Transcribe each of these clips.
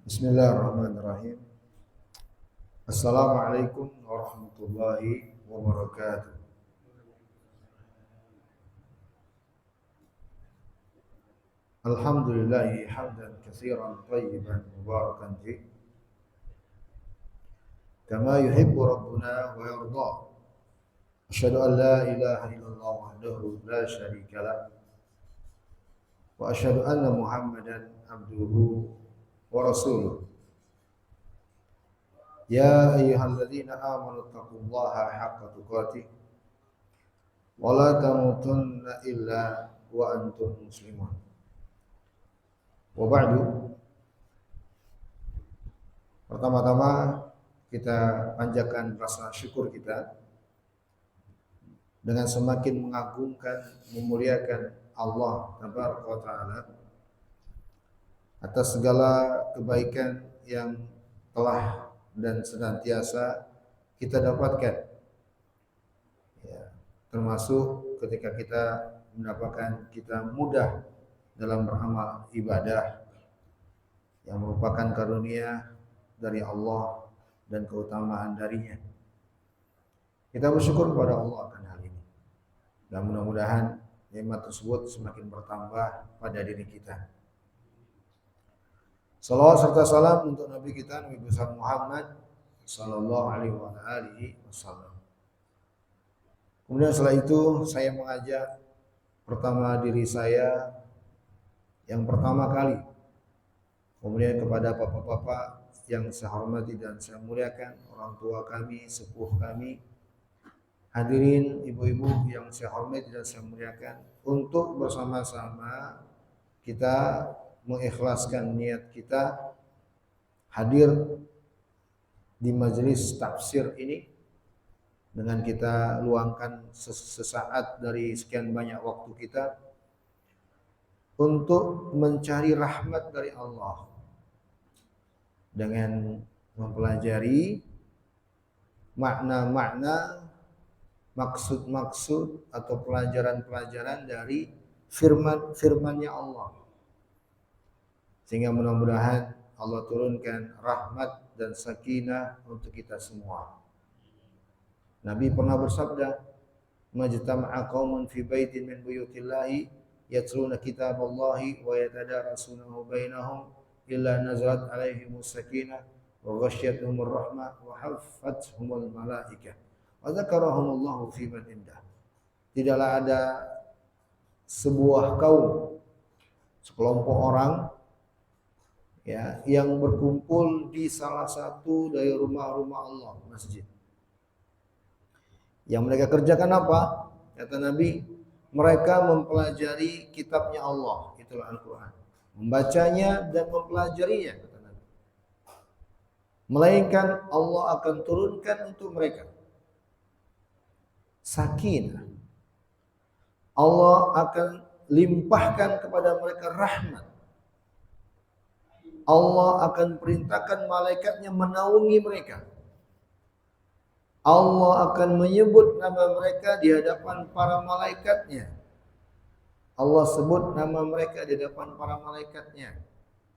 Bismillahirrahmanirrahim. Assalamualaikum warahmatullahi wabarakatuh. Alhamdulillahi hamdan katsiran thayyiban mubarakan fi kama yuhibbu rabbuna wa yarda. Asyhadu an la ilaha illallah wahdahu la syarika lah wa asyhadu anna Muhammadan abduhu wa rasuluh. Ya ayyuhalladzina amanu taqullaha haqqa tuqatih wa la tamutunna illa wa antum muslimun. Wa ba'du. Pertama-tama kita panjatkan rasa syukur kita dengan semakin mengagungkan, memuliakan Allah Tabaraka wa Ta'ala atas segala kebaikan yang telah dan senantiasa kita dapatkan, ya, termasuk ketika kita mendapatkan kita mudah dalam beramal ibadah yang merupakan karunia dari Allah dan keutamaan darinya. Kita bersyukur kepada Allah akan hal ini dan mudah-mudahan nikmat tersebut semakin bertambah pada diri kita. Salawat serta salam untuk Nabi kita Nabi besar Muhammad sallallahu alaihi wasallam. Kemudian setelah itu saya mengajak pertama diri saya yang pertama kali, kemudian kepada bapak-bapak yang saya hormati dan saya muliakan, orang tua kami, sepuh kami, hadirin ibu-ibu yang saya hormati dan saya muliakan, untuk bersama-sama kita mengikhlaskan niat kita hadir di majelis tafsir ini dengan kita luangkan sesaat dari sekian banyak waktu kita untuk mencari rahmat dari Allah dengan mempelajari makna-makna, maksud-maksud atau pelajaran-pelajaran dari firman-firmannya Allah, sehingga mudah-mudahan Allah turunkan rahmat dan sakinah untuk kita semua. Nabi pernah bersabda, "Majtama'a qaumun fi baitin min buyutillahi yatluna kitaballahi wa yatadarasunahu bainahum illa nazalat alaihimus sakinah wa ghasyiyatuhumur rahmah wa haffathumul malaikah wa dzakarahumullahu fi man indah." Tidaklah ada sebuah kaum, sekelompok orang, ya, yang berkumpul di salah satu dari rumah-rumah Allah, masjid. Yang mereka kerjakan apa? Kata Nabi, mereka mempelajari kitabnya Allah, itulah Al-Quran, membacanya dan mempelajarinya, kata Nabi. Melainkan Allah akan turunkan untuk mereka sakinah. Allah akan limpahkan kepada mereka rahmat. Allah akan perintahkan malaikatnya menaungi mereka. Allah akan menyebut nama mereka di hadapan para malaikatnya. Allah sebut nama mereka di hadapan para malaikatnya.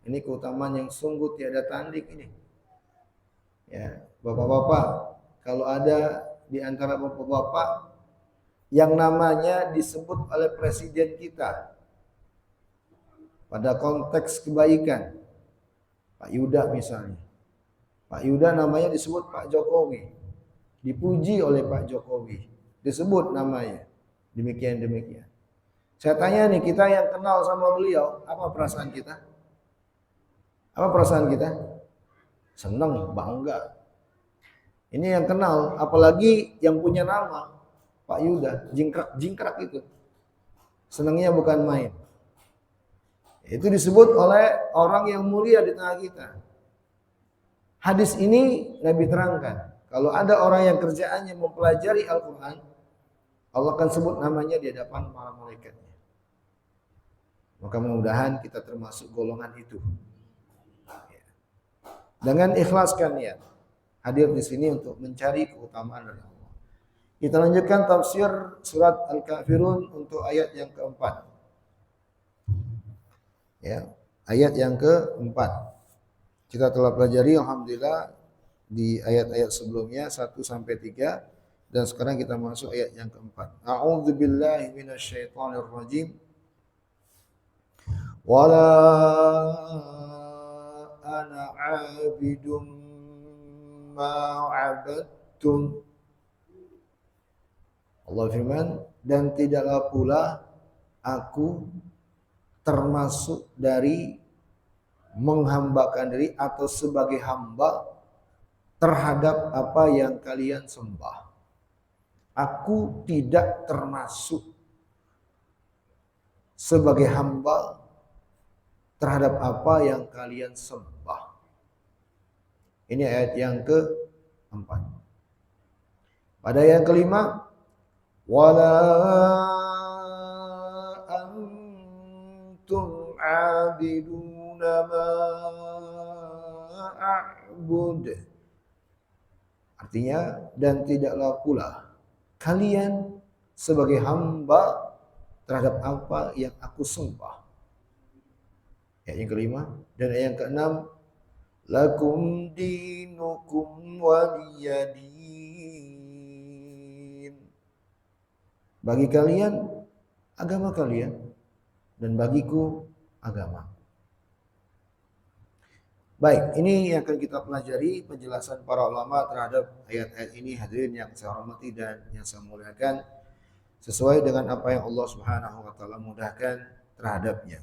Ini keutamaan yang sungguh tiada tanding ini. Ya, bapak-bapak, kalau ada di antara bapak-bapak yang namanya disebut oleh presiden kita pada konteks kebaikan, Pak Yuda misalnya. Pak Yuda namanya disebut Pak Jokowi. Dipuji oleh Pak Jokowi. Disebut namanya. Demikian-demikian. Saya tanya nih, kita yang kenal sama beliau, apa perasaan kita? Apa perasaan kita? Senang, bangga. Ini yang kenal, apalagi yang punya nama Pak Yuda, jingkrak itu. Senangnya bukan main. Itu disebut oleh orang yang mulia di tengah kita. Hadis ini Nabi terangkan, kalau ada orang yang kerjaannya mempelajari Al-Quran, Allah akan sebut namanya di hadapan para malaikatnya. Maka mudah-mudahan kita termasuk golongan itu. Dengan ikhlaskan niat, hadir di sini untuk mencari keutamaan dari Allah. Kita lanjutkan tafsir surat Al-Kafirun untuk ayat yang keempat. Ya, ayat yang keempat. Kita telah pelajari alhamdulillah di ayat-ayat sebelumnya 1 sampai 3 dan sekarang kita masuk ayat yang keempat. A'udzubillahi minasyaitonirrajim. Wala ana 'abidum ma 'abadtum. Allah firman, dan tidaklah pula aku termasuk dari menghambakan diri atau sebagai hamba terhadap apa yang kalian sembah. Aku tidak termasuk sebagai hamba terhadap apa yang kalian sembah. Ini ayat yang keempat. Pada ayat kelima, wala antum abiduna ma a'bud. Artinya, dan tidaklah pula kalian sebagai hamba terhadap apa yang aku sembah. Ayat yang kelima. Dan ayat yang keenam, lakum dinukum waliyadin. Bagi kalian agama kalian dan bagiku agama. Baik, ini yang akan kita pelajari penjelasan para ulama terhadap ayat-ayat ini. Hadirin yang saya hormati dan yang saya muliakan, sesuai dengan apa yang Allah Subhanahu wa taala mudahkan terhadapnya.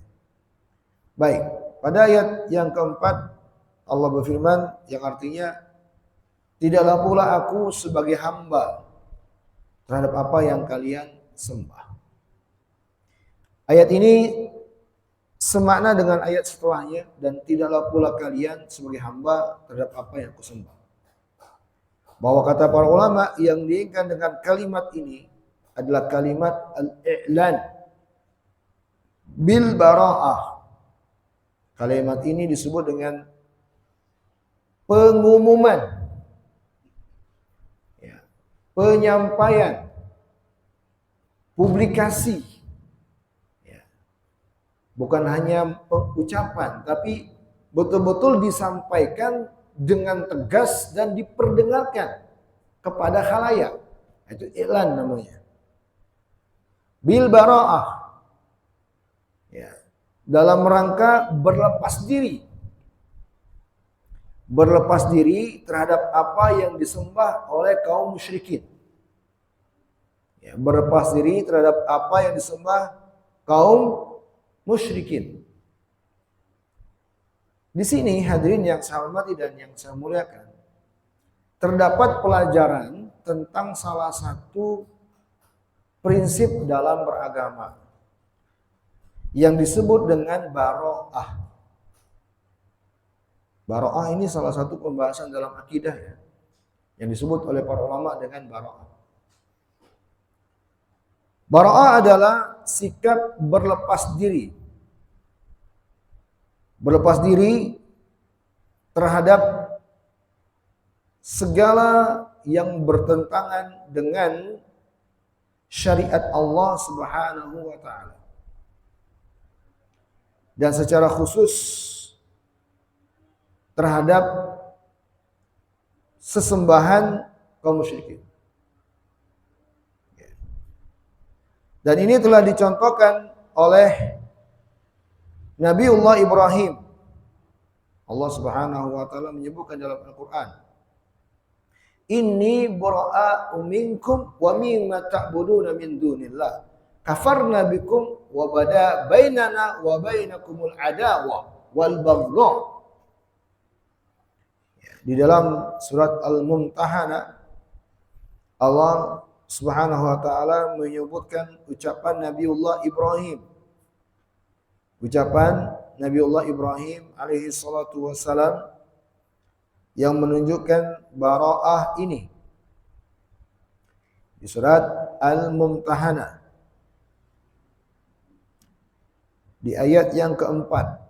Baik, pada ayat yang keempat Allah berfirman yang artinya, tidaklah pula aku sebagai hamba terhadap apa yang kalian sembah. Ayat ini semakna dengan ayat setelahnya, dan tidaklah pula kalian sebagai hamba terhadap apa yang aku sembah. Bahwa kata para ulama yang diinginkan dengan kalimat ini adalah kalimat al-i'lan bil bara'ah. Kalimat ini disebut dengan pengumuman, ya, penyampaian, publikasi, ya. Bukan hanya ucapan, tapi betul-betul disampaikan dengan tegas dan diperdengarkan kepada khalayak. Itu iklan namanya. Bil bara'ah, ya, dalam rangka berlepas diri. Berlepas diri terhadap apa yang disembah oleh kaum musyrikin. Ya, berlepas diri terhadap apa yang disembah kaum musyrikin. Di sini hadirin yang saya hormati dan yang saya muliakan, terdapat pelajaran tentang salah satu prinsip dalam beragama yang disebut dengan bara'ah. Bara'ah ini salah satu pembahasan dalam akidah, ya, yang disebut oleh para ulama dengan bara'ah. Bara'ah adalah sikap berlepas diri. Berlepas diri terhadap segala yang bertentangan dengan syariat Allah Subhanahu wa taala. Dan secara khusus terhadap sesembahan kaum musyrikin. Dan ini telah dicontohkan oleh Nabiullah Ibrahim. Allah Subhanahu wa taala menyebutkan dalam Al-Qur'an, Inni bura'a'u minkum wa mimma ta'buduna min dunillah. Kafarna bikum wa bada bainana wa bainakumul adawa wal baghdha. Di dalam surat Al-Mumtahanah, Allah Subhanahu wa taala menyebutkan ucapan Nabiullah Ibrahim. Ucapan Nabiullah Ibrahim alaihi salatu wassalam yang menunjukkan bara'ah ini. Di surat Al-Mumtahanah, di ayat yang keempat.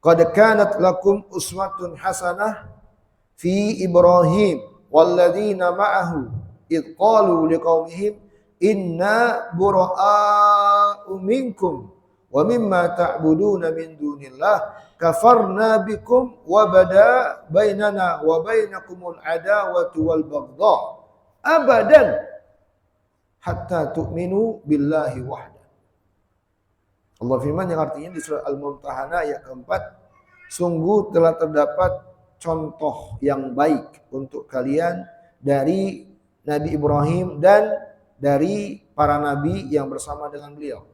Qad kanat lakum uswatun hasanah fi Ibrahim walladzina ma'ahu id qalu liqaumihim inna bura'a'u minkum wa mimma ta'buduna min dunillah kafarna bikum wa bada bainana wa bainakumul adawatu wal baghdha abadan hatta tu'minu billahi wahda. Allah firman yang artinya di surah Al-Mumtahanah ayat keempat, sungguh telah terdapat contoh yang baik untuk kalian dari Nabi Ibrahim dan dari para nabi yang bersama dengan beliau.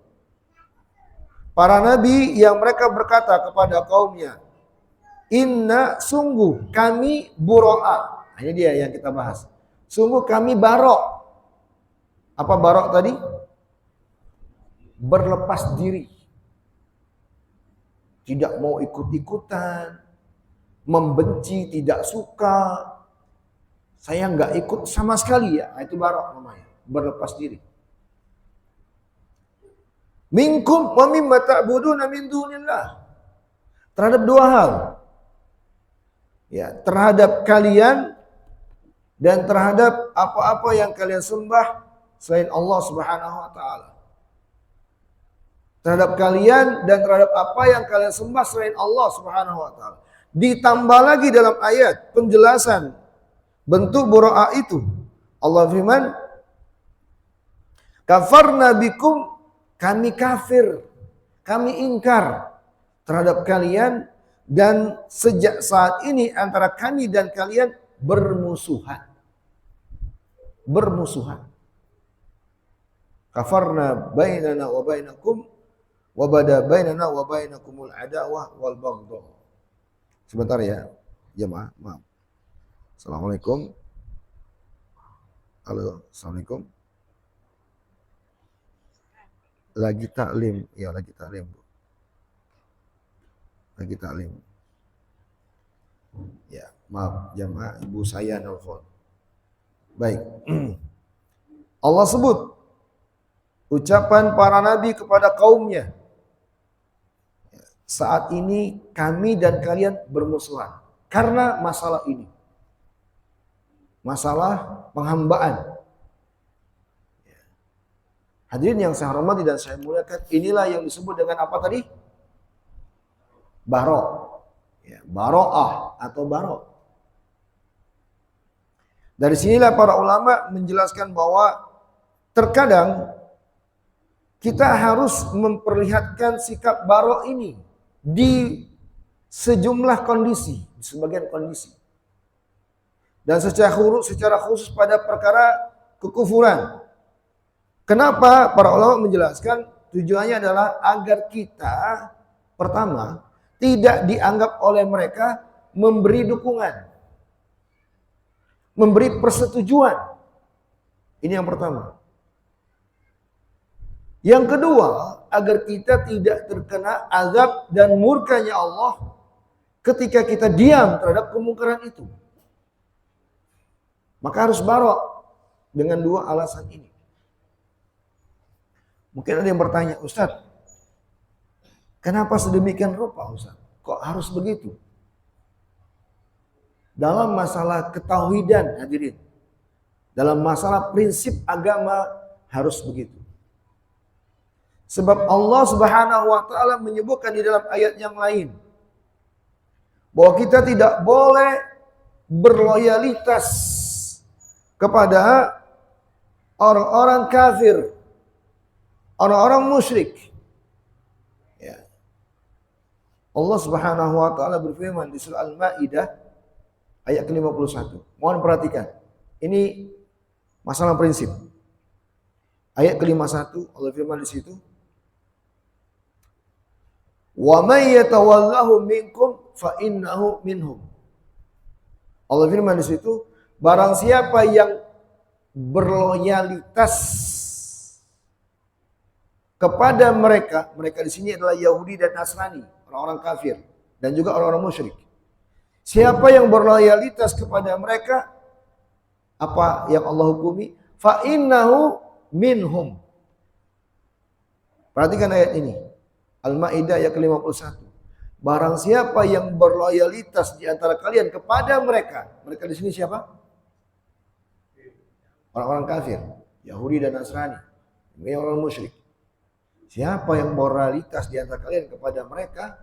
Para nabi yang mereka berkata kepada kaumnya, inna sungguh kami bura'a. Ini dia yang kita bahas. Sungguh kami barok. Apa barok tadi? Berlepas diri. Tidak mau ikut-ikutan. Membenci, tidak suka. Saya nggak ikut sama sekali ya. Itu barok namanya. Berlepas diri. Minkum wa mimma ta'buduna min dunillah. Terhadap dua hal. Ya, terhadap kalian dan terhadap apa-apa yang kalian sembah selain Allah Subhanahu wa taala. Terhadap kalian dan terhadap apa yang kalian sembah selain Allah Subhanahu wa taala. Ditambah lagi dalam ayat penjelasan bentuk bura'a itu. Allah firman, kafarna bikum, kami kafir, kami ingkar terhadap kalian dan sejak saat ini antara kami dan kalian bermusuhan. Bermusuhan. Kafarna bainana wa bainakum wa bada bainana wa bainakumul adawah wal baghdha. Sebentar ya, jemaah, maaf. Assalamualaikum. Halo, assalamualaikum. Lagi taklim, ya lagi taklim, Bu. Lagi taklim. Ya, maaf jemaah, ibu saya nelfon. Baik. Allah sebut ucapan para nabi kepada kaumnya. Saat ini kami dan kalian bermusuhan karena masalah ini. Masalah penghambaan. Hadirin yang saya hormati dan saya muliakan, inilah yang disebut dengan apa tadi? Barok. Ya, baro'ah atau barok. Dari sinilah para ulama menjelaskan bahwa terkadang kita harus memperlihatkan sikap barok ini di sejumlah kondisi, di sebagian kondisi. Dan secara khusus pada perkara kekufuran. Kenapa para ulama menjelaskan tujuannya adalah agar kita pertama tidak dianggap oleh mereka memberi dukungan, memberi persetujuan. Ini yang pertama. Yang kedua, agar kita tidak terkena azab dan murkanya Allah ketika kita diam terhadap kemungkaran itu. Maka harus barok dengan dua alasan ini. Mungkin ada yang bertanya, Ustaz, kenapa sedemikian rupa Ustaz? Kok harus begitu? Dalam masalah ketauhidan hadirin, dalam masalah prinsip agama harus begitu. Sebab Allah Subhanahu wa taala menyebutkan di dalam ayat yang lain bahwa kita tidak boleh berloyalitas kepada orang-orang kafir, orang-orang musyrik. Ya. Allah Subhanahu wa taala berfirman di surah Al-Maidah ayat ke-51. Mohon perhatikan. Ini masalah prinsip. Ayat ke-51 Allah firman di situ. Wa may yatawallahu minkum fa innahu minhum. Allah firman di situ, barang siapa yang berloyalitas kepada mereka, mereka di sini adalah Yahudi dan Nasrani, orang-orang kafir dan juga orang-orang musyrik. Siapa yang berloyalitas kepada mereka, apa yang Allah hukumi? Fa innahu minhum. Perhatikan ayat ini. Al-Maidah ayat ke-51. Barang siapa yang berloyalitas di antara kalian kepada mereka, mereka di sini siapa? Orang-orang kafir, Yahudi dan Nasrani, orang musyrik. Siapa yang moralitas di antara kalian kepada mereka,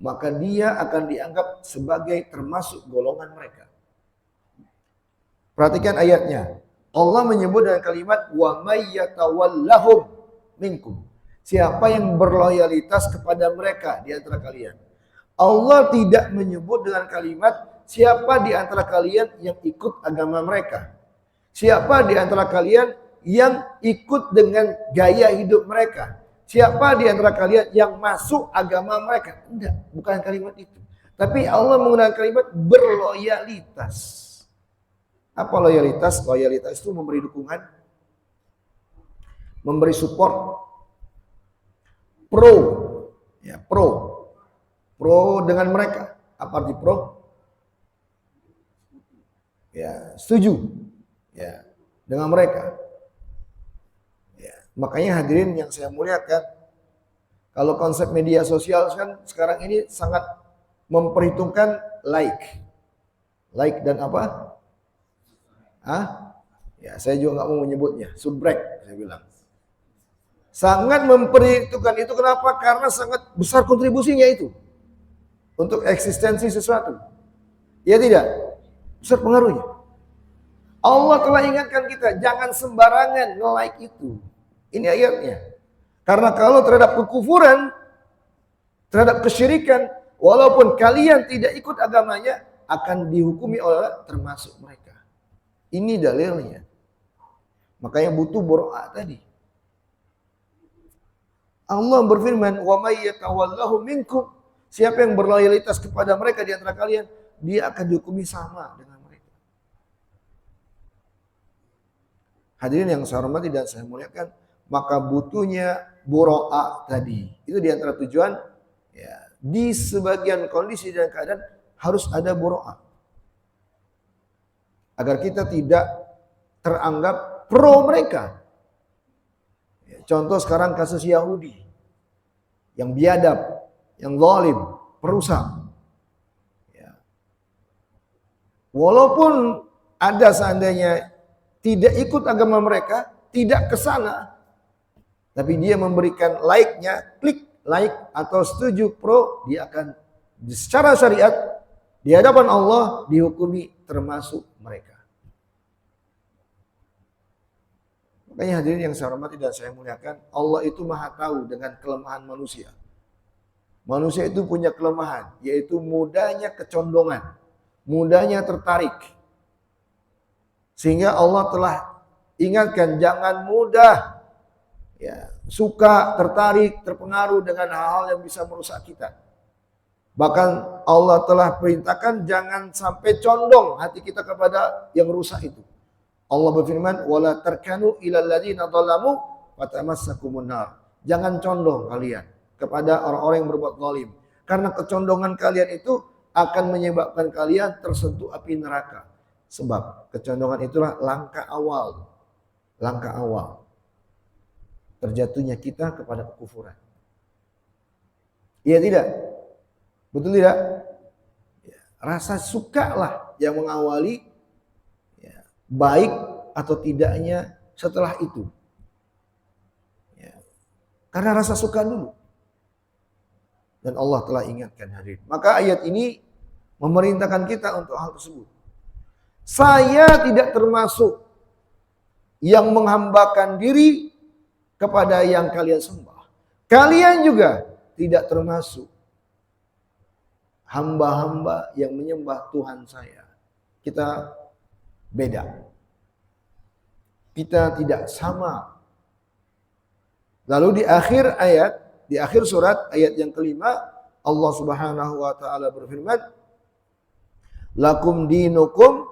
maka dia akan dianggap sebagai termasuk golongan mereka. Perhatikan ayatnya. Allah menyebut dengan kalimat wa may yatawallahum minkum. Siapa yang berloyalitas kepada mereka di antara kalian. Allah tidak menyebut dengan kalimat siapa di antara kalian yang ikut agama mereka. Siapa di antara kalian yang ikut dengan gaya hidup mereka. Siapa di antara kalian yang masuk agama mereka. Enggak, bukan kalimat itu. Tapi Allah menggunakan kalimat berloyalitas. Apa loyalitas? Loyalitas itu memberi dukungan, memberi support, pro, ya pro dengan mereka. Apa arti pro? Ya, setuju, ya, dengan mereka. Ya, makanya hadirin yang saya muliakan, kalau konsep media sosial kan sekarang ini sangat memperhitungkan like dan apa? Ya, saya juga nggak mau menyebutnya, subrek saya bilang. Sangat memperhitungkan itu, kenapa? Karena sangat besar kontribusinya itu untuk eksistensi sesuatu. Ya tidak? Besar pengaruhnya. Allah telah ingatkan kita, jangan sembarangan nge-like itu. Ini ayatnya. Karena kalau terhadap kekufuran, terhadap kesyirikan, walaupun kalian tidak ikut agamanya, akan dihukumi oleh termasuk mereka. Ini dalilnya. Makanya butuh boro'a tadi. Allah berfirman, "Wa may yatawallahu minkum." Siapa yang berloyalitas kepada mereka di antara kalian, dia akan dihukumi sama dengan mereka. Hadirin yang saya hormati dan saya muliakan, maka butuhnya boro'a tadi. Itu di antara tujuan, ya, di sebagian kondisi dan keadaan harus ada boro'a. Agar kita tidak teranggap pro mereka. Contoh sekarang kasus Yahudi yang biadab, yang zalim, perusak. Walaupun ada seandainya tidak ikut agama mereka, tidak ke sana, tapi dia memberikan like-nya, klik like atau setuju pro, dia akan secara syariat di hadapan Allah dihukumi termasuk mereka. Makanya hadirin yang saya hormati dan saya muliakan, Allah itu maha tahu dengan kelemahan manusia. Manusia itu punya kelemahan, yaitu mudahnya kecondongan, mudahnya tertarik. Sehingga Allah telah ingatkan, jangan mudah ya, suka, tertarik, terpengaruh dengan hal-hal yang bisa merusak kita. Bahkan Allah telah perintahkan jangan sampai condong hati kita kepada yang rusak itu. Allah berfirman, "Wala tarkanu ilal ladzina dzalamu fatamassakumun nar." Jangan condong kalian kepada orang-orang yang berbuat zalim, karena kecondongan kalian itu akan menyebabkan kalian tersentuh api neraka. Sebab kecondongan itulah langkah awal terjatuhnya kita kepada kekufuran. Iya tidak? Betul tidak? Rasa sukalah yang mengawali baik atau tidaknya setelah itu. Karena rasa suka dulu. Dan Allah telah ingatkan hadirin. Maka ayat ini memerintahkan kita untuk hal tersebut. Saya tidak termasuk yang menghambakan diri kepada yang kalian sembah. Kalian juga tidak termasuk hamba-hamba yang menyembah Tuhan saya. Kita beda. Kita tidak sama. Lalu di akhir ayat, di akhir surat ayat yang kelima, Allah Subhanahu wa taala berfirman, "Lakum dinukum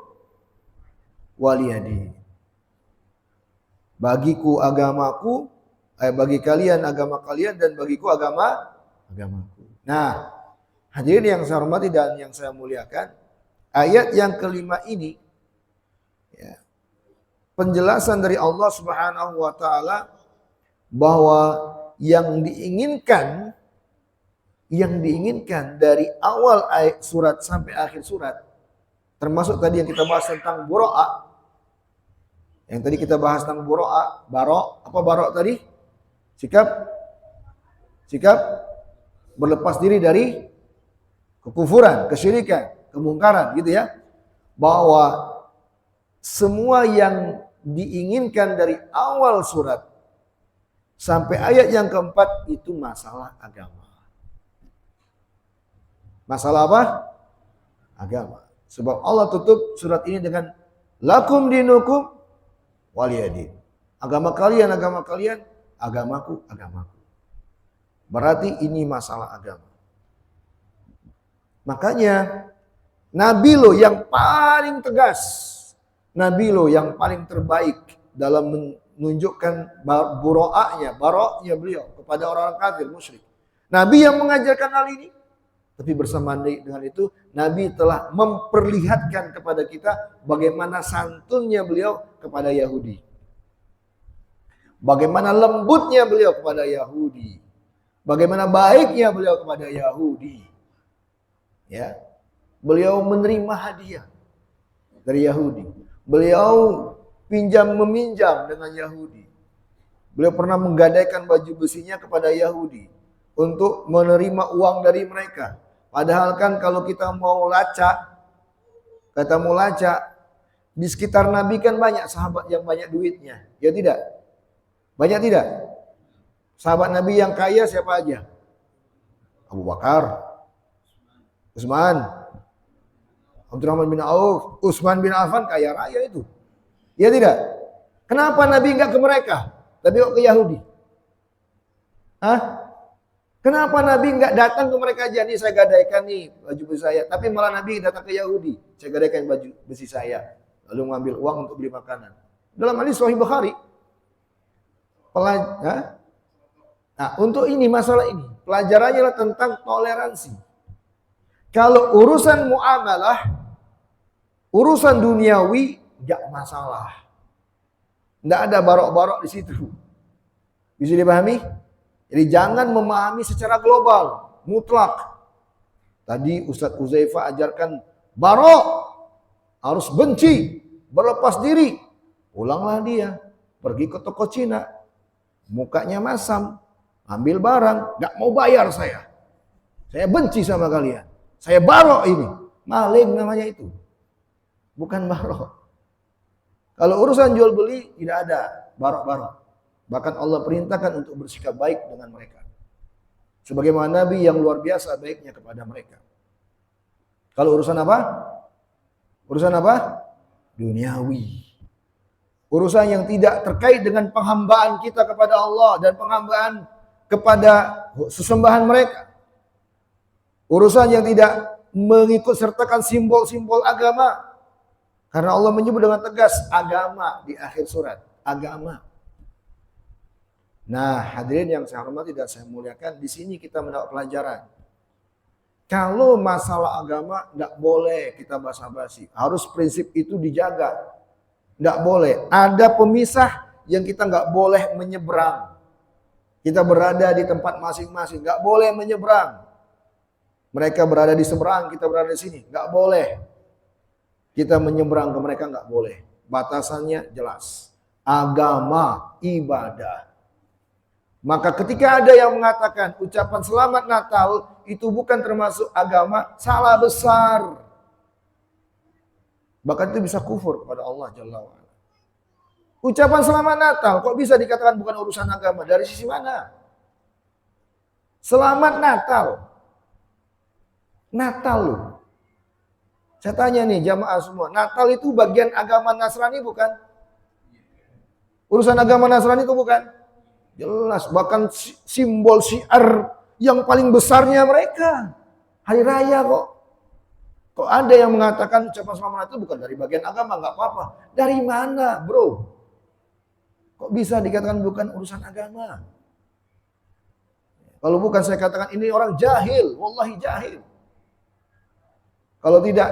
waliyadi." Bagiku agamaku, bagi kalian agama kalian dan bagiku agamaku. Nah, hadirin yang saya hormati dan yang saya muliakan, ayat yang kelima ini penjelasan dari Allah Subhanahu wa taala bahwa yang diinginkan dari awal ayat surat sampai akhir surat, termasuk tadi yang kita bahas tentang boro'a. Yang tadi kita bahas tentang boro'a, barok, apa barok tadi? Sikap Sikap berlepas diri dari kekufuran, kesyirikan, kemungkaran gitu ya. Bahwa semua yang diinginkan dari awal surat sampai ayat yang keempat itu masalah agama. Masalah apa? Agama. Sebab Allah tutup surat ini dengan lakum dinukum waliyadin. Agama kalian, agamaku, agamaku. Berarti ini masalah agama. Makanya Nabi lo yang paling tegas, Nabi lo yang paling terbaik dalam menunjukkan baroknya beliau kepada orang-orang kafir musyrik. Nabi yang mengajarkan hal ini. Tapi bersamaan dengan itu, Nabi telah memperlihatkan kepada kita bagaimana santunnya beliau kepada Yahudi. Bagaimana lembutnya beliau kepada Yahudi. Bagaimana baiknya beliau kepada Yahudi. Ya. Beliau menerima hadiah dari Yahudi. Beliau meminjam dengan Yahudi. Beliau pernah menggadaikan baju besinya kepada Yahudi untuk menerima uang dari mereka. Padahal kan kalau kita mau lacak, di sekitar Nabi kan banyak sahabat yang banyak duitnya. Ya tidak? Banyak tidak? Sahabat Nabi yang kaya siapa aja? Abu Bakar, Utsman, Abdurrahman bin Auf, Utsman bin Affan kaya raya itu. Ya tidak? Kenapa Nabi enggak ke mereka? Tapi kok ke Yahudi? Hah? Kenapa Nabi enggak datang ke mereka aja? Nih saya gadaikan nih baju besi saya. Tapi malah Nabi datang ke Yahudi. Saya gadaikan baju besi saya. Lalu mengambil uang untuk beli makanan. Dalam hadis Sahih Bukhari. Nah, untuk ini masalah ini. Pelajarannya adalah tentang toleransi. Kalau urusan muamalah, urusan duniawi, enggak masalah. Enggak ada barok-barok di situ. Bisa dipahami? Jadi jangan memahami secara global, mutlak. Tadi Ustaz Uzaifah ajarkan barok, harus benci, berlepas diri. Pulanglah dia, pergi ke toko Cina, mukanya masam, ambil barang, gak mau bayar saya. Saya benci sama kalian. Saya barok ini. Maling namanya itu. Bukan barok. Kalau urusan jual beli tidak ada barok-barok. Bahkan Allah perintahkan untuk bersikap baik dengan mereka. Sebagaimana Nabi yang luar biasa baiknya kepada mereka. Kalau urusan apa? Urusan apa? Duniawi. Urusan yang tidak terkait dengan penghambaan kita kepada Allah dan penghambaan kepada sesembahan mereka. Urusan yang tidak mengikut sertakan simbol-simbol agama. Karena Allah menyebut dengan tegas agama di akhir surat. Agama. Nah, hadirin yang saya hormati dan saya muliakan, di sini kita mendapat pelajaran. Kalau masalah agama tidak boleh kita basa-basi. Harus prinsip itu dijaga. Tidak boleh. Ada pemisah yang kita nggak boleh menyeberang. Kita berada di tempat masing-masing, nggak boleh menyeberang. Mereka berada di seberang, kita berada di sini, nggak boleh. Kita menyeberang ke mereka nggak boleh. Batasannya jelas. Agama, ibadah. Maka ketika ada yang mengatakan ucapan selamat Natal itu bukan termasuk agama, salah besar. Bahkan itu bisa kufur kepada Allah Jalla wa'ala. Ucapan selamat Natal kok bisa dikatakan bukan urusan agama? Dari sisi mana? Selamat Natal. Natal loh. Saya tanya nih jamaah semua, Natal itu bagian agama Nasrani bukan? Urusan agama Nasrani itu bukan? Jelas, bahkan simbol syiar yang paling besarnya mereka. Hari raya kok. Kok ada yang mengatakan ucapan selamat Natal bukan dari bagian agama, nggak apa-apa. Dari mana bro? Kok bisa dikatakan bukan urusan agama? Kalau bukan saya katakan ini orang jahil, wallahi jahil. Kalau tidak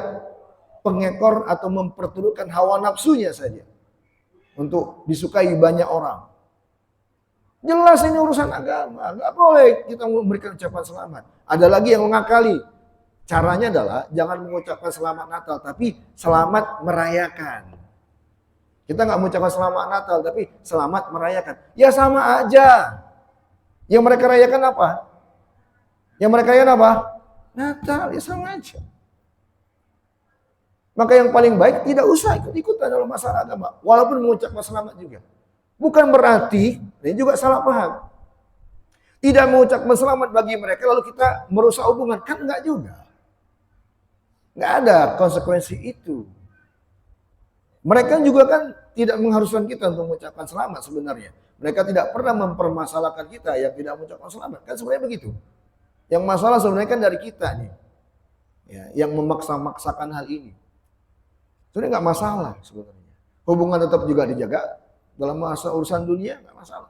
pengekor atau memperturutkan hawa nafsunya saja. Untuk disukai banyak orang. Jelas ini urusan agama. Nggak boleh kita memberikan ucapan selamat. Ada lagi yang mengakali. Caranya adalah jangan mengucapkan selamat Natal. Tapi selamat merayakan. Kita nggak mengucapkan selamat Natal. Tapi selamat merayakan. Ya sama aja. Yang mereka rayakan apa? Yang mereka rayakan apa? Natal, ya sama aja. Maka yang paling baik tidak usah ikut-ikutan dalam masalah agama. Walaupun mengucapkan selamat juga. Bukan berarti, ini juga salah paham. Tidak mengucapkan selamat bagi mereka lalu kita merusak hubungan. Kan enggak juga. Enggak ada konsekuensi itu. Mereka juga kan tidak mengharuskan kita untuk mengucapkan selamat sebenarnya. Mereka tidak pernah mempermasalahkan kita yang tidak mengucapkan selamat. Kan sebenarnya begitu. Yang masalah sebenarnya kan dari kita nih. Ya, yang memaksa-maksakan hal ini. Sebenarnya nggak masalah sebenarnya. Hubungan tetap juga dijaga dalam masa urusan dunia nggak masalah.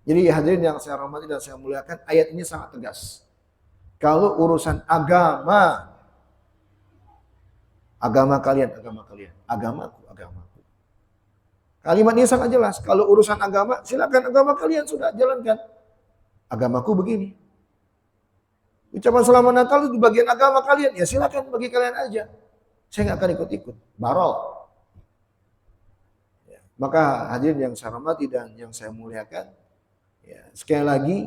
Jadi hadirin yang saya hormati dan saya muliakan, ayat ini sangat tegas. Kalau urusan agama kalian, agamaku. Kalimat ini sangat jelas. Kalau urusan agama, silakan agama kalian sudah jalankan. Agamaku begini. Ucapan selamat Natal itu bagian agama kalian, ya silakan bagi kalian aja. Saya nggak akan ikut-ikut. Barok. Ya. Maka hadirin yang saya hormati dan yang saya muliakan, ya, sekali lagi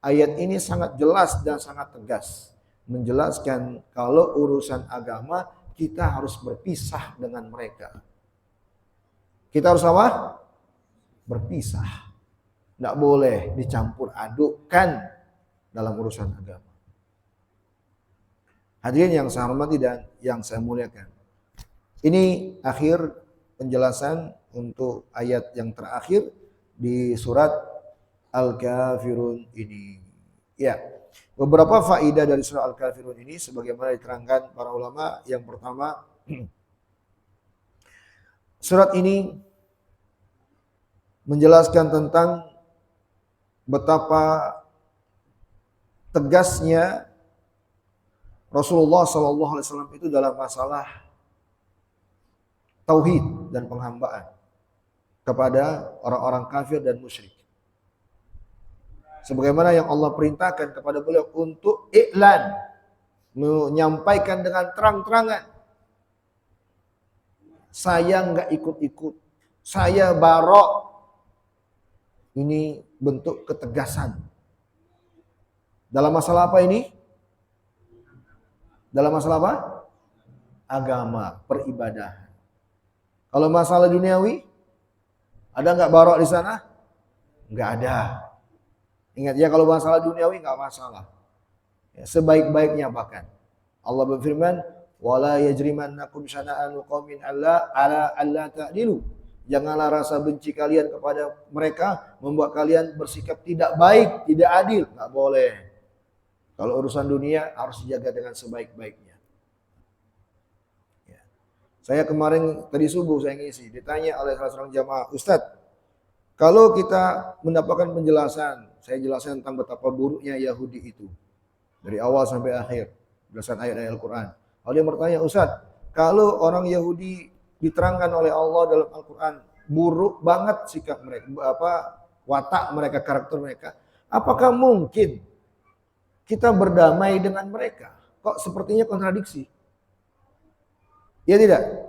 ayat ini sangat jelas dan sangat tegas menjelaskan kalau urusan agama kita harus berpisah dengan mereka. Kita harus apa? Berpisah. Nggak boleh dicampur adukkan dalam urusan agama. Hadirin yang saya hormati dan yang saya muliakan. Ini akhir penjelasan untuk ayat yang terakhir di surat Al-Kafirun ini. Ya, beberapa faedah dari surat Al-Kafirun ini sebagaimana diterangkan para ulama. Yang pertama, surat ini menjelaskan tentang betapa tegasnya Rasulullah SAW itu dalam masalah tauhid dan penghambaan kepada orang-orang kafir dan musyrik. Sebagaimana yang Allah perintahkan kepada beliau untuk iklan, menyampaikan dengan terang-terangan. Saya nggak ikut-ikut, saya barok. Ini bentuk ketegasan. Dalam masalah apa ini? Dalam masalah apa? Agama, peribadahan. Kalau masalah duniawi, ada nggak barok di sana? Nggak ada. Ingat ya, kalau masalah duniawi nggak masalah. Ya, sebaik-baiknya bahkan. Allah berfirman, "Wala yajrimannakum syana'anu qaumin alla ta'dilu." Janganlah rasa benci kalian kepada mereka membuat kalian bersikap tidak baik, tidak adil. Nggak boleh. Kalau urusan dunia harus dijaga dengan sebaik-baiknya. Ya. Saya kemarin tadi subuh saya ngisi, ditanya oleh salah seorang jamaah, "Ustadz, kalau kita mendapatkan penjelasan, saya jelaskan tentang betapa buruknya Yahudi itu dari awal sampai akhir, belasan ayat-ayat Al-Quran. Lalu dia bertanya, Ustadz, kalau orang Yahudi diterangkan oleh Allah dalam Al-Quran buruk banget sikap mereka, watak mereka, karakter mereka, apakah mungkin kita berdamai dengan mereka? Kok sepertinya kontradiksi? Ya tidak.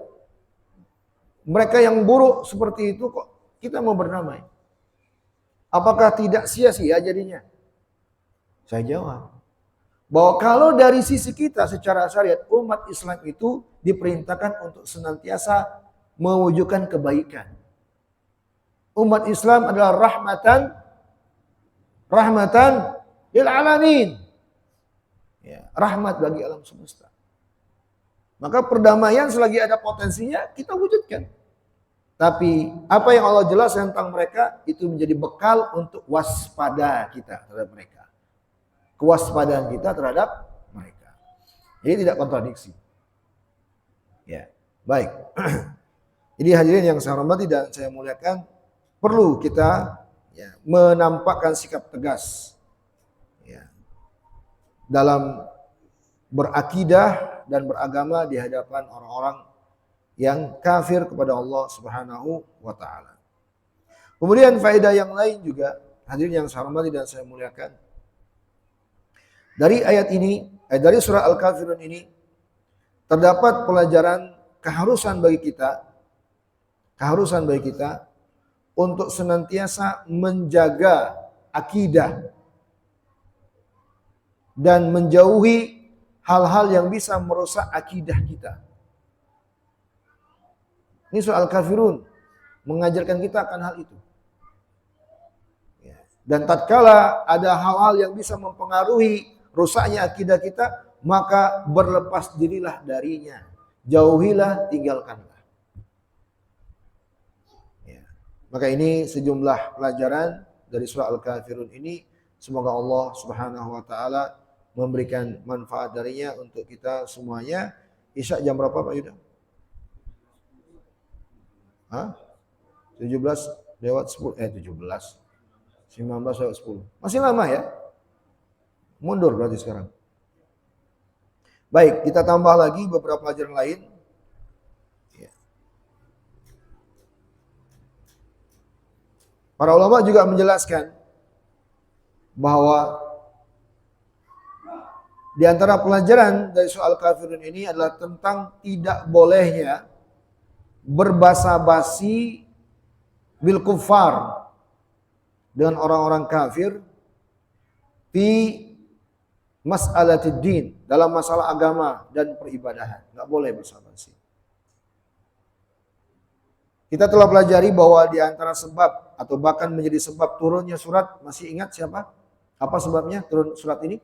Mereka yang buruk seperti itu kok kita mau berdamai? Apakah tidak sia-sia jadinya? Saya jawab bahwa kalau dari sisi kita secara syariat, umat Islam itu diperintahkan untuk senantiasa mewujudkan kebaikan. Umat Islam adalah rahmatan lil alamin. Ya, rahmat bagi alam semesta. Maka perdamaian selagi ada potensinya kita wujudkan. Tapi apa yang Allah jelaskan tentang mereka itu menjadi bekal untuk waspada kita terhadap mereka. Kewaspadaan kita terhadap mereka. Jadi tidak kontradiksi. Ya, baik. Jadi hadirin yang saya hormati dan saya muliakan, perlu kita menampakkan sikap tegas dalam berakidah dan beragama di hadapan orang-orang yang kafir kepada Allah Subhanahu wa taala. Kemudian faedah yang lain juga, hadirin yang saya hormati dan saya muliakan. Dari ayat ini, dari surah Al-Kafirun ini terdapat pelajaran keharusan bagi kita untuk senantiasa menjaga akidah dan menjauhi hal-hal yang bisa merusak akidah kita. Ini surah Al-Kafirun mengajarkan kita akan hal itu. Dan tatkala ada hal-hal yang bisa mempengaruhi rusaknya akidah kita, maka berlepas dirilah darinya. Jauhilah, tinggalkanlah. Ya. Maka ini sejumlah pelajaran dari surah Al-Kafirun ini. Semoga Allah Subhanahu wa taala memberikan manfaat darinya untuk kita semuanya. Isya jam berapa Pak Yuda? 17 lewat 10. 19 lewat 10. Masih lama ya? Mundur berarti sekarang. Baik, kita tambah lagi beberapa pelajaran lain. Para ulama juga menjelaskan bahwa di antara pelajaran dari surah Al-Kafirun ini adalah tentang tidak bolehnya berbasa-basi bil kuffar dengan orang-orang kafir fi mas'alatid din, dalam masalah agama dan peribadahan. Enggak boleh basa-basi. Kita telah pelajari bahwa di antara sebab atau bahkan menjadi sebab turunnya surat, masih ingat siapa? Apa sebabnya turun surat ini?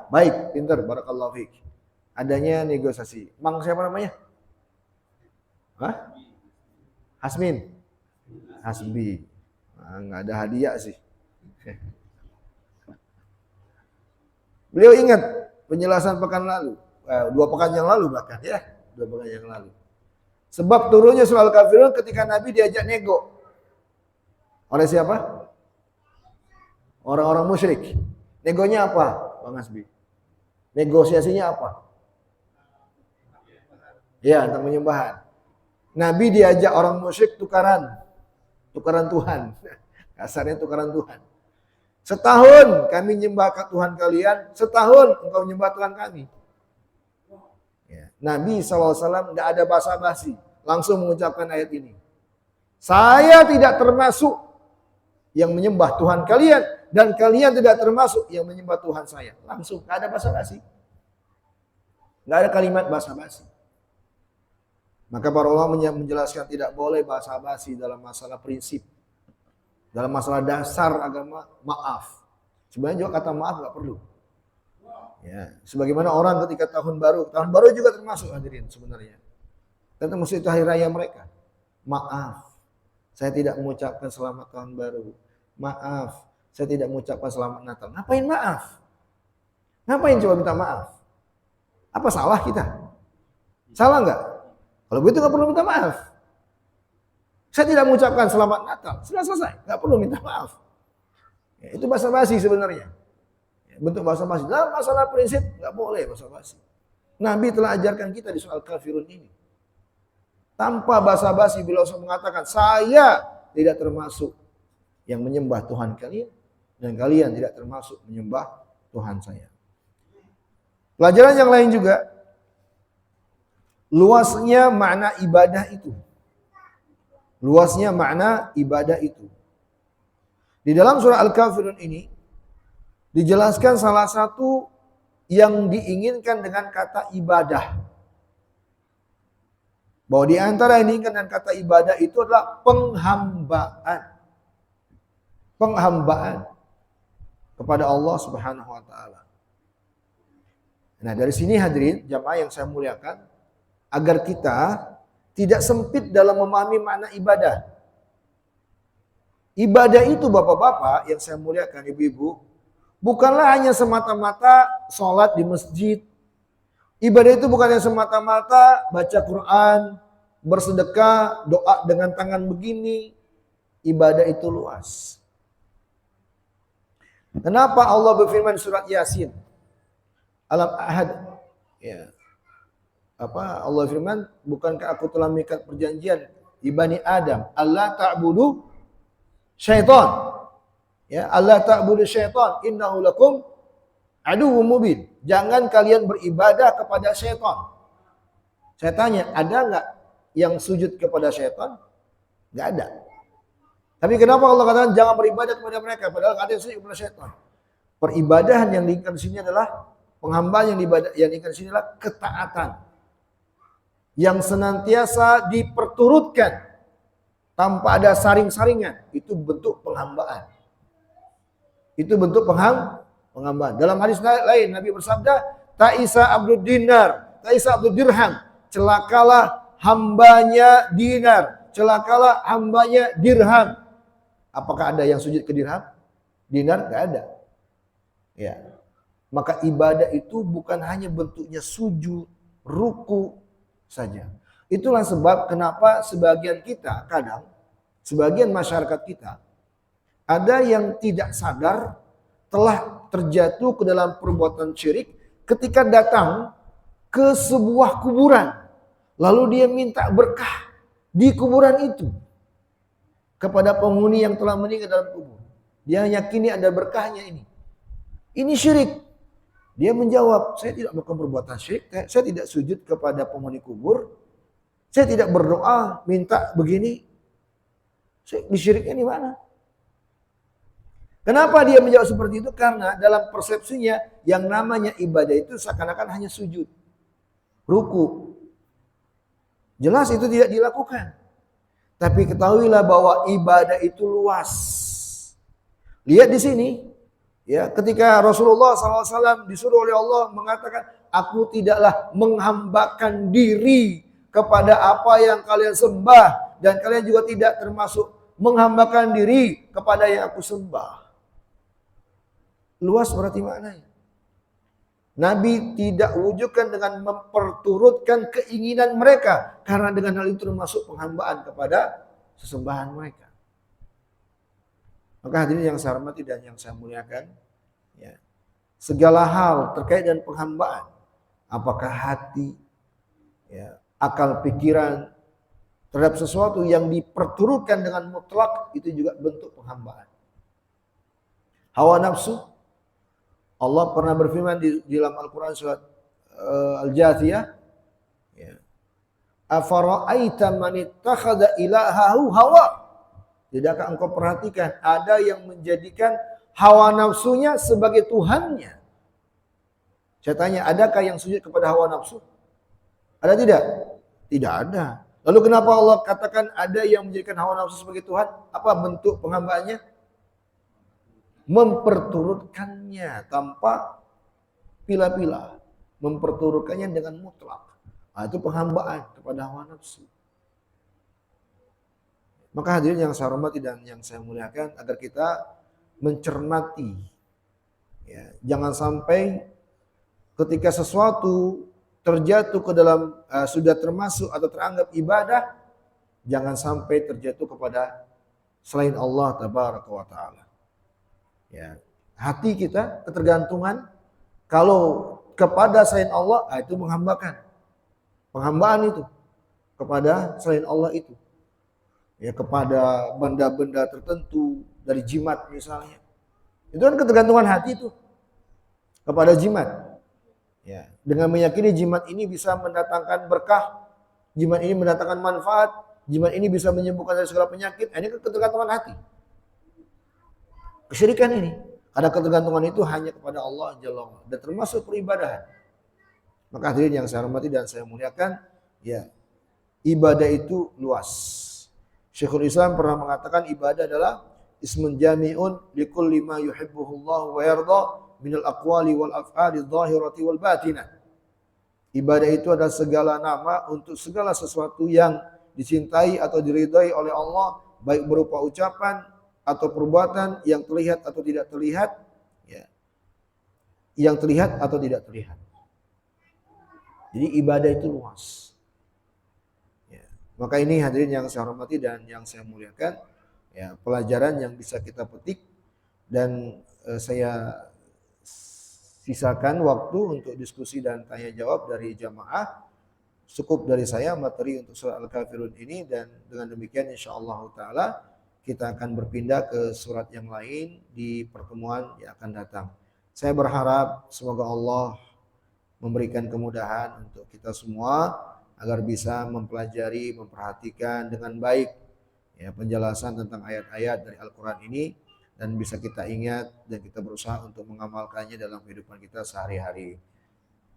Baik, pintar, barakallahu fiik. Adanya negosiasi. Mang siapa namanya? Hasmin. Hasbi. Nggak ada hadiah sih. Beliau ingat penjelasan pekan lalu. 2 pekan yang lalu bahkan ya. 2 pekan yang lalu. Sebab turunnya surah Al-Kafirun ketika Nabi diajak nego. Oleh siapa? Orang-orang musyrik. Negonya apa, Bang Hasbi? Negosiasinya apa? Ya, tentang penyembahan. Nabi diajak orang musyrik tukaran Tuhan. Kasarnya tukaran Tuhan. Setahun kami menyembah Tuhan kalian, setahun engkau menyembah Tuhan kami. Ya. Nabi SAW tidak ada basa-basi, langsung mengucapkan ayat ini. Saya tidak termasuk yang menyembah Tuhan kalian, dan kalian tidak termasuk yang menyembah Tuhan saya. Langsung, tidak ada basa-basi. Tidak ada kalimat basa-basi. Maka para ulama menjelaskan tidak boleh basa-basi dalam masalah prinsip. Dalam masalah dasar agama, maaf. Sebenarnya juga kata maaf nggak perlu. Ya, sebagaimana orang ketika tahun baru juga termasuk hadirin sebenarnya. Dan termasuk itu hari raya mereka. Maaf, saya tidak mengucapkan selamat tahun baru. Maaf, saya tidak mengucapkan selamat Natal. Ngapain maaf? Ngapain coba minta maaf? Apa salah kita? Salah nggak? Kalau begitu nggak perlu minta maaf. Saya tidak mengucapkan selamat Natal, sudah selesai, nggak perlu minta maaf. Ya, itu basa-basi sebenarnya. Ya, bentuk basa-basi. Dalam masalah prinsip nggak boleh basa-basi. Nabi telah ajarkan kita di surah Al-Kafirun ini. Tanpa basa-basi beliau mengatakan, saya tidak termasuk yang menyembah Tuhan kalian, dan kalian tidak termasuk menyembah Tuhan saya. Pelajaran yang lain juga, luasnya makna ibadah itu. Luasnya makna ibadah itu. Di dalam surah Al-Kafirun ini dijelaskan salah satu yang diinginkan dengan kata ibadah. Bahwa di antara yang diinginkan dengan kata ibadah itu adalah penghambaan. Penghambaan kepada Allah Subhanahu wa taala. Nah, dari sini hadirin jamaah yang saya muliakan, agar kita tidak sempit dalam memahami makna ibadah. Ibadah itu bapak-bapak yang saya muliakan, ibu-ibu, bukanlah hanya semata-mata sholat di masjid. Ibadah itu bukan hanya semata-mata baca Quran, bersedekah, doa dengan tangan begini. Ibadah itu luas. Kenapa Allah berfirman surat Yasin? Alam Ahad. Ya. Allah firman, bukankah aku telah mengikat perjanjian di Bani Adam, Allah ta'budu syaitan. Ya, Allah ta'budu syaitan, innahu lakum aduwwum mubin. Jangan kalian beribadah kepada syaitan. Saya tanya, ada enggak yang sujud kepada syaitan? Nggak ada. Tapi kenapa Allah katakan jangan beribadah kepada mereka? Padahal nggak ada yang sujud kepada syaitan. Peribadahan yang diinginkan di sini adalah penghambaan yang diinginkan di sini adalah ketaatan yang senantiasa diperturutkan tanpa ada saring-saringan. Itu bentuk penghambaan. Itu bentuk penghambaan. Dalam hadis lain Nabi bersabda, Ta'isa Abdul Dinar, Ta'isa Abdul Dirham, celakalah hambanya dinar, celakalah hambanya dirham. Apakah ada yang sujud ke dirham? Dinar? Enggak ada. Ya. Maka ibadah itu bukan hanya bentuknya sujud, ruku saja. Itulah sebab kenapa sebagian kita kadang, sebagian masyarakat kita, ada yang tidak sadar telah terjatuh ke dalam perbuatan syirik ketika datang ke sebuah kuburan. Lalu dia minta berkah di kuburan itu kepada penghuni yang telah meninggal dalam kubur. Dia yakini ada berkahnya ini. Ini syirik. Dia menjawab, saya tidak melakukan perbuatan syirik, saya tidak sujud kepada penghuni kubur, saya tidak berdoa minta begini. Disyiriknya di mana? Kenapa dia menjawab seperti itu? Karena dalam persepsinya yang namanya ibadah itu seakan-akan hanya sujud, ruku. Jelas itu tidak dilakukan. Tapi ketahuilah bahwa ibadah itu luas. Lihat di sini, ya, ketika Rasulullah SAW disuruh oleh Allah mengatakan, aku tidaklah menghambakan diri kepada apa yang kalian sembah, dan kalian juga tidak termasuk menghambakan diri kepada yang aku sembah. Luas berarti maknanya. Nabi tidak wujudkan dengan memperturutkan keinginan mereka, karena dengan hal itu termasuk penghambaan kepada sesembahan mereka. Maka hadirin yang saya hormati dan yang saya muliakan, ya, segala hal terkait dengan penghambaan, apakah hati, ya, akal, pikiran terhadap sesuatu yang diperturutkan dengan mutlak, itu juga bentuk penghambaan. Hawa nafsu, Allah pernah berfirman di dalam Al-Quran surat Al-Jathiyah, ya, afara'aita man ittakhadha ilahahu hawa. Tidakkah engkau perhatikan ada yang menjadikan hawa nafsunya sebagai Tuhannya? Saya tanya, adakah yang sujud kepada hawa nafsu? Ada tidak? Tidak ada. Lalu kenapa Allah katakan ada yang menjadikan hawa nafsu sebagai Tuhan? Apa bentuk penghambaannya? Memperturutkannya tanpa pilih-pilih, memperturutkannya dengan mutlak. Nah, itu penghambaan kepada hawa nafsu. Maka hadirin yang saya hormati dan yang saya muliakan, agar kita mencermati, ya, jangan sampai ketika sesuatu terjatuh ke dalam sudah termasuk atau teranggap ibadah, jangan sampai terjatuh kepada selain Allah tabaraka wa taala. Ya, hati kita ketergantungan kalau kepada selain Allah, itu menghambakan. Penghambaan itu kepada selain Allah itu, ya, kepada benda-benda tertentu dari jimat misalnya. Itu kan ketergantungan hati itu kepada jimat. Ya, dengan meyakini jimat ini bisa mendatangkan berkah, jimat ini mendatangkan manfaat, jimat ini bisa menyembuhkan dari segala penyakit. Ini ketergantungan hati. Kesyirikan ini, karena ketergantungan itu hanya kepada Allah Jalla wa'ala, dan termasuk peribadahan. Maka hadirin yang saya hormati dan saya muliakan, ya, ibadah itu luas. Syekhul Islam pernah mengatakan ibadah adalah ismun jami'un likulli ma yuhibbuhullah wa yarda minal aqwali wal af'ali dhahirati wal batinah. Ibadah itu adalah segala nama untuk segala sesuatu yang dicintai atau diridhai oleh Allah, baik berupa ucapan atau perbuatan yang terlihat atau tidak terlihat, ya, yang terlihat atau tidak terlihat. Jadi ibadah itu luas. Ya. Maka ini hadirin yang saya hormati dan yang saya muliakan, ya, pelajaran yang bisa kita petik, dan saya sisakan waktu untuk diskusi dan tanya jawab dari jamaah. Cukup dari saya materi untuk surat Al-Kafirun ini, dan dengan demikian insyaallah taala kita akan berpindah ke surat yang lain di pertemuan yang akan datang. Saya berharap semoga Allah memberikan kemudahan untuk kita semua agar bisa mempelajari, memperhatikan dengan baik ya penjelasan tentang ayat-ayat dari Al-Quran ini dan bisa kita ingat dan kita berusaha untuk mengamalkannya dalam kehidupan kita sehari-hari.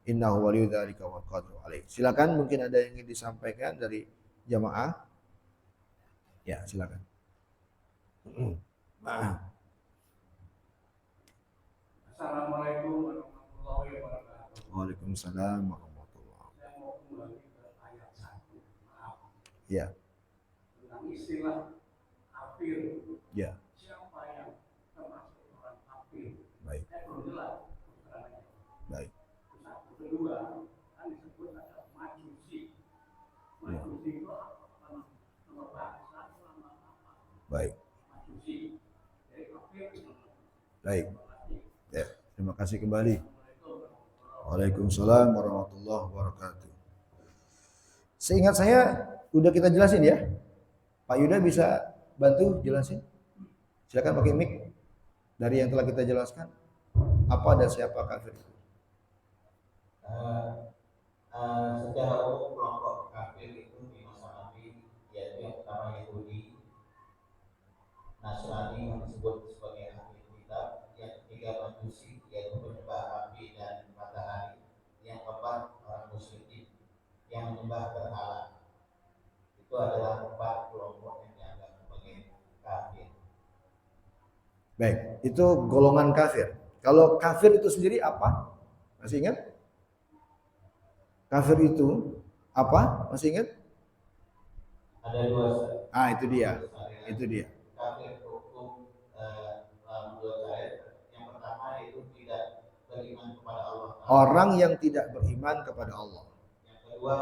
Innahu waliyyu dzalika wal qadiru alaih. Silakan, mungkin ada yang ingin disampaikan dari jamaah. Ya, silakan. Assalamualaikum warahmatullahi wabarakatuh. Waalaikumsalam warahmatullahi wabarakatuh. Saya mau kembali ke ayat 1. Maaf. Ya. Tentang istilah kafir. Ya. Siapa yang termasuk orang kafir? Baik. Saya belum jelas keterangannya. Baik. Satu, kedua, kan disebut ada majusi. Majusi itu apa? Nama bahasa, nama apa? Baik. Majusi. Jadi kafir itu. Baik. Ya, terima kasih kembali. Waalaikumsalam warahmatullahi wabarakatuh. Seingat saya udah kita jelasin ya. Pak Yuda bisa bantu jelasin? Silakan pakai mic dari yang telah kita jelaskan. Apa dan siapa kafir? Secara umum kelompok kafir itu di masa Nabi yaitu yang pertama Yahudi, Nasrani yang disebut sebagai ahli kitab, yang ketiga Majusi yaitu penyembah api dan matahari, yang keempat orang musyrik yang menyembah berhala. Itu adalah 4 kelompok yang dianggap sebagai kafir. Baik, itu golongan kafir. Kalau kafir itu sendiri apa? Masih ingat? Kafir itu apa? Masih ingat? Ada 2. Itu dia. Itu dia. Kafir hukum menurut saya yang pertama itu tidak beriman kepada Allah. Orang yang tidak beriman kepada Allah. Yang kedua,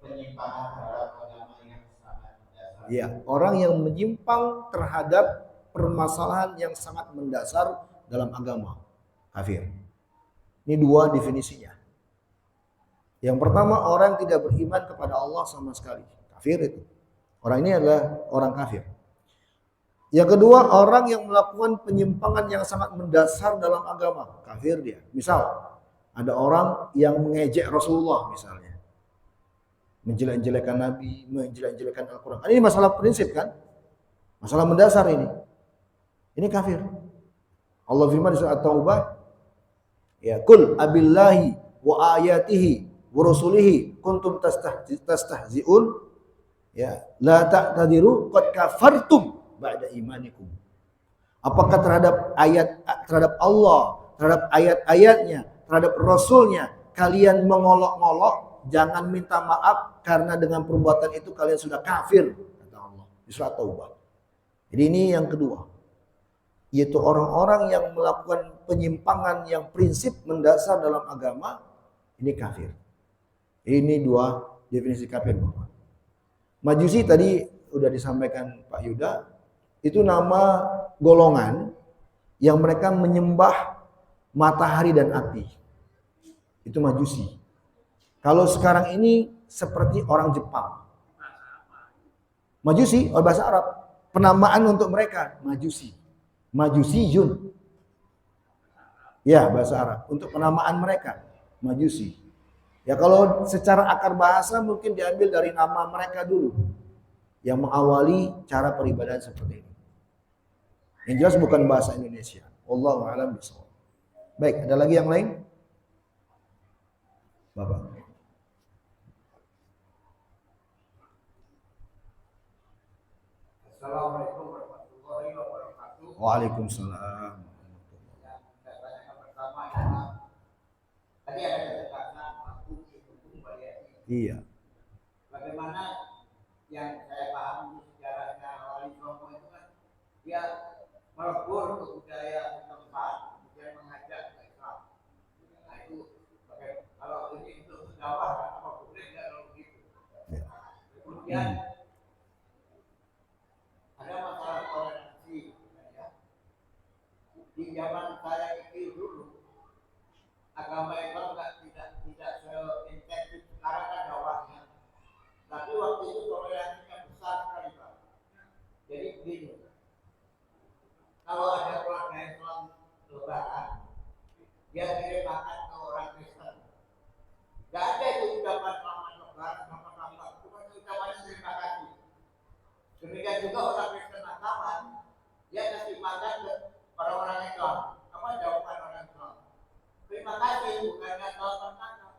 penyimpangan terhadap agama yang sangat mendasar. Iya, orang yang menyimpang terhadap permasalahan yang sangat mendasar dalam agama. Kafir. Ini 2 definisinya. Yang pertama, orang yang tidak beriman kepada Allah sama sekali. Kafir itu. Orang ini adalah orang kafir. Yang kedua, orang yang melakukan penyimpangan yang sangat mendasar dalam agama. Kafir dia. Misal, ada orang yang mengejek Rasulullah misalnya. Menjelek-jelekan Nabi, menjelek-jelekan Al-Quran. Ini masalah prinsip kan? Masalah mendasar ini. Ini kafir. Allah firman di surat At-Taubah, ya, kul abillahi wa ayatihi wa rasulihi kuntum tastahzi'un, ya, la ta'tadiru qad kafartum ba'da imanikum. Apakah terhadap Allah, terhadap ayat-ayatnya, terhadap Rasulnya kalian mengolok-ngolok? Jangan minta maaf karena dengan perbuatan itu kalian sudah kafir, kata Allah di surat Taubah. Jadi ini yang kedua, yaitu orang-orang yang melakukan penyimpangan yang prinsip mendasar dalam agama, ini kafir. Ini 2 definisi kafir, Bapak. Majusi tadi udah disampaikan Pak Yuda, itu nama golongan yang mereka menyembah matahari dan api. Itu Majusi. Kalau sekarang ini seperti orang Jepang. Majusi, bahasa Arab. Penamaan untuk mereka, Majusi. Majusiyun. Ya, bahasa Arab. Untuk penamaan mereka, Majusi. Ya, kalau secara akar bahasa mungkin diambil dari nama mereka dulu. Yang mengawali cara peribadahan seperti ini. Yang jelas bukan bahasa Indonesia. Wallahu a'lam bishawab. Baik, ada lagi yang lain? Bapak. Assalamualaikum warahmatullahi wabarakatuh. Waalaikumsalam. Yang pertama tadi ada kata hukum bayar. Iya. Bagaimana yang saya paham sejarahnya Wali Songo itu kan dia melebur ke budaya tempat, kemudian mengajak ke Islam. Nah itu kalau ini untuk dakwah apa boleh nggak kalau begitu? Kemudian ada masalah toleransi, ya. Di zaman saya kecil dulu, agama Islam tidak seintensif sekarang kan dakwahnya. Tapi waktu itu toleransinya besar sekali, Pak. Jadi begini, kalau ada keluarga Islam lebaran, dia kirim makan ke orang Kristen. Gak ada itu ucapan selamat lebaran, selamat Demikian juga orang Kristen Natalan, dia kasih makan ke orang-orang Islam. Apa jawaban orang Islam? Terima kasih, bukannya selamat makan.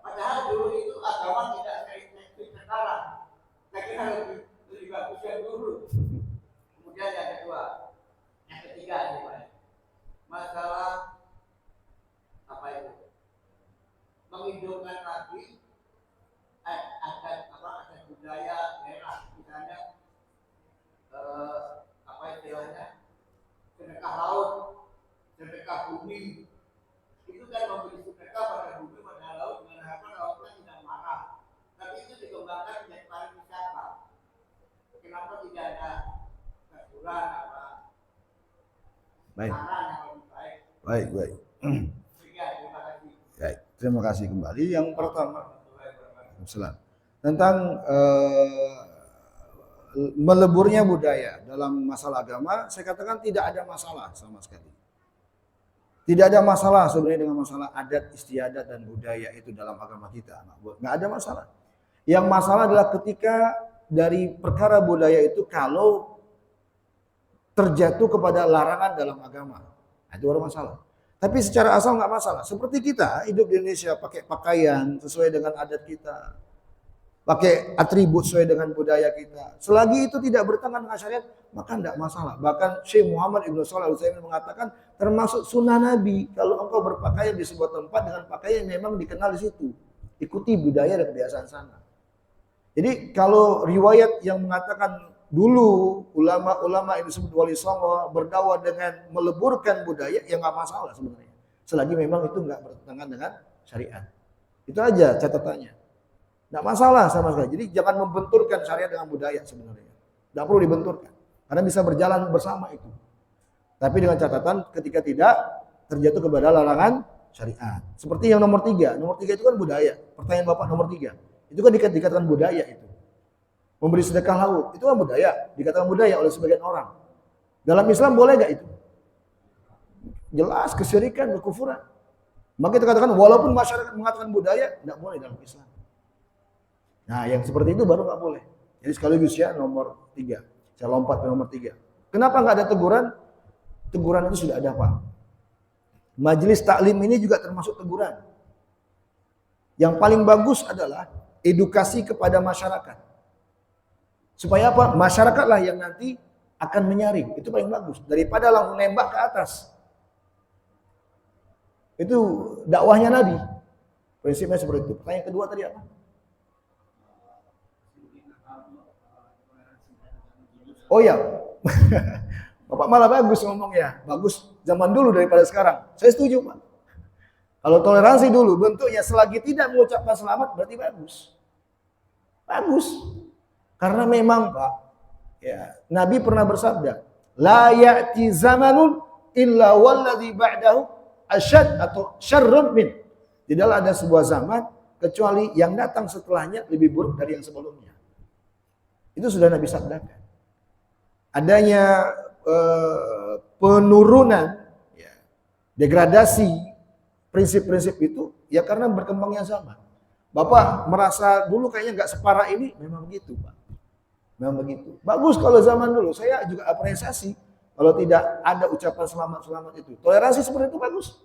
Padahal dulu itu agama tidak se-ekstrim sekarang. Saya kira lebih bagus yang dulu. Kemudian yang kedua, yang ketiga ini Pak, masalah apa itu? Menghidupkan lagi adat budaya daerah, misalnya apa istilahnya, sedekah laut, sedekah bumi, itu kan memberi sedekah pada bumi, pada laut dengan harapan lautnya tidak marah. Tapi itu dikembangkan menjadi pariwisata. Kenapa tidak ada aturan apa? Baik. Saran yang lebih baik. Baik. Terima kasih. Baik, terima kasih kembali. Yang pertama, tentang meleburnya budaya dalam masalah agama, saya katakan tidak ada masalah sama sekali. Tidak ada masalah sebenarnya dengan masalah adat istiadat dan budaya itu dalam agama kita. Nggak ada masalah. Yang masalah adalah ketika dari perkara budaya itu kalau terjatuh kepada larangan dalam agama. Nah, itu baru masalah. Tapi secara asal nggak masalah. Seperti kita hidup di Indonesia pakai pakaian sesuai dengan adat kita. Pakai atribut sesuai dengan budaya kita. Selagi itu tidak bertentangan dengan syariat, maka tidak masalah. Bahkan Syekh Muhammad Ibn Shalih Al-Utsaimin mengatakan termasuk sunnah Nabi kalau engkau berpakaian di sebuah tempat dengan pakaian yang memang dikenal di situ. Ikuti budaya dan kebiasaan sana. Jadi kalau riwayat yang mengatakan dulu ulama-ulama yang disebut Wali Songo berdakwah dengan meleburkan budaya, ya nggak masalah sebenarnya. Selagi memang itu nggak bertentangan dengan syariat. Itu aja catatannya. Nggak masalah sama sekali. Jadi jangan membenturkan syariat dengan budaya sebenarnya. Nggak perlu dibenturkan. Karena bisa berjalan bersama itu. Tapi dengan catatan ketika tidak terjatuh kepada larangan syariat. Seperti yang nomor 3. Nomor 3 itu kan budaya. Pertanyaan Bapak nomor 3. Itu kan dikatakan budaya itu. Memberi sedekah laut. Itu kan budaya. Dikatakan budaya oleh sebagian orang. Dalam Islam boleh nggak itu? Jelas kesyirikan, kekufuran. Maka kita katakan walaupun masyarakat mengatakan budaya, nggak boleh dalam Islam. Nah, yang seperti itu baru nggak boleh. Jadi sekaligus ya nomor 3. Saya lompat ke nomor 3. Kenapa nggak ada teguran? Teguran itu sudah ada, Pak. Majelis taklim ini juga termasuk teguran. Yang paling bagus adalah edukasi kepada masyarakat. Supaya apa? Masyarakatlah yang nanti akan menyaring. Itu paling bagus. Daripada langsung nembak ke atas. Itu dakwahnya Nabi. Prinsipnya seperti itu. Pertanyaan kedua tadi apa? Oh ya, Bapak malah bagus ngomongnya. Bagus zaman dulu daripada sekarang. Saya setuju, Pak. Kalau toleransi dulu bentuknya selagi tidak mengucapkan selamat berarti bagus. Bagus. Karena memang, Pak, ya, Nabi pernah bersabda, la ya'ti zamanun illa walladhi ba'dahu asyad atau syarrun min. Tidaklah ada sebuah zaman kecuali yang datang setelahnya lebih buruk dari yang sebelumnya. Itu sudah Nabi sabdakan. Adanya penurunan, ya, degradasi prinsip-prinsip itu ya karena berkembangnya zaman. Bapak merasa dulu kayaknya nggak separah ini, memang begitu, Pak. Memang begitu. Bagus kalau zaman dulu. Saya juga apresiasi kalau tidak ada ucapan selamat-selamat itu. Toleransi seperti itu bagus.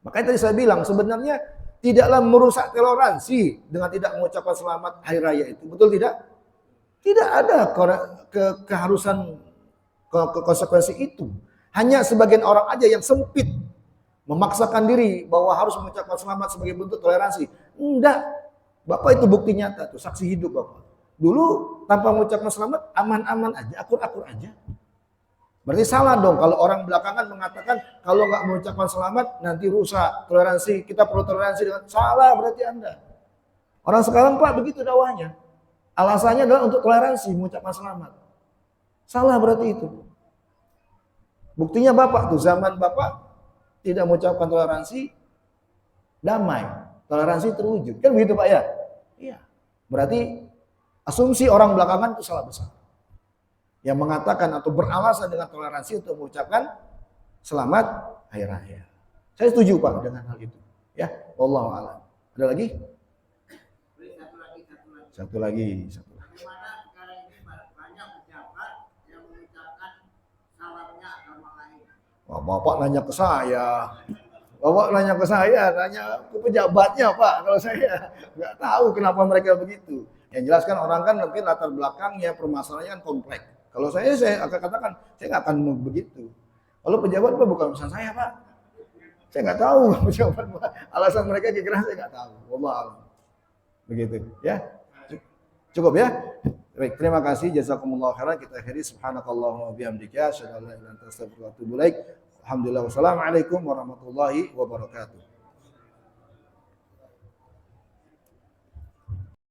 Makanya tadi saya bilang sebenarnya tidaklah merusak toleransi dengan tidak mengucapkan selamat hari raya itu. Betul tidak? Tidak ada keharusan konsekuensi itu. Hanya sebagian orang aja yang sempit memaksakan diri bahwa harus mengucapkan selamat sebagai bentuk toleransi. Enggak. Bapak itu bukti nyata tuh, saksi hidup Bapak. Dulu tanpa mengucapkan selamat aman-aman aja, akur-akur aja. Berarti salah dong kalau orang belakangan mengatakan kalau nggak mengucapkan selamat nanti rusak toleransi, kita perlu toleransi dengan salah berarti Anda. Orang sekarang Pak begitu dakwahnya. Alasannya adalah untuk toleransi, mengucapkan selamat. Salah berarti itu. Buktinya Bapak tuh, zaman Bapak tidak mengucapkan toleransi, damai. Toleransi terwujud. Kan begitu Pak ya? Iya. Berarti asumsi orang belakangan itu salah besar. Yang mengatakan atau beralasan dengan toleransi untuk mengucapkan selamat hari raya. Saya setuju Pak dengan hal itu. Ya, wallahu a'lam. Ada lagi? Satu lagi. Bagaimana sekarang ini Wah, Bapak nanya ke saya. Bapak nanya ke saya, nanya ke pejabatnya Pak. Kalau saya nggak tahu kenapa mereka begitu. Yang jelas kan orang kan mungkin latar belakangnya permasalahannya kan kompleks. Kalau saya akan katakan saya nggak akan begitu. Kalau pejabat Pak bukan urusan saya Pak. Saya nggak tahu pejabat Pak. Alasan mereka kira saya nggak tahu. Wallah alam. Begitu ya. Cukup ya. Baik, terima kasih. Jazakumullah khairan. Kita akhiri subhanakallahumma wa bihamdika asyhadu an la ilaha illa anta astaghfiruka wa atubu ilaik. Alhamdulillah wassalamualaikum warahmatullahi wabarakatuh.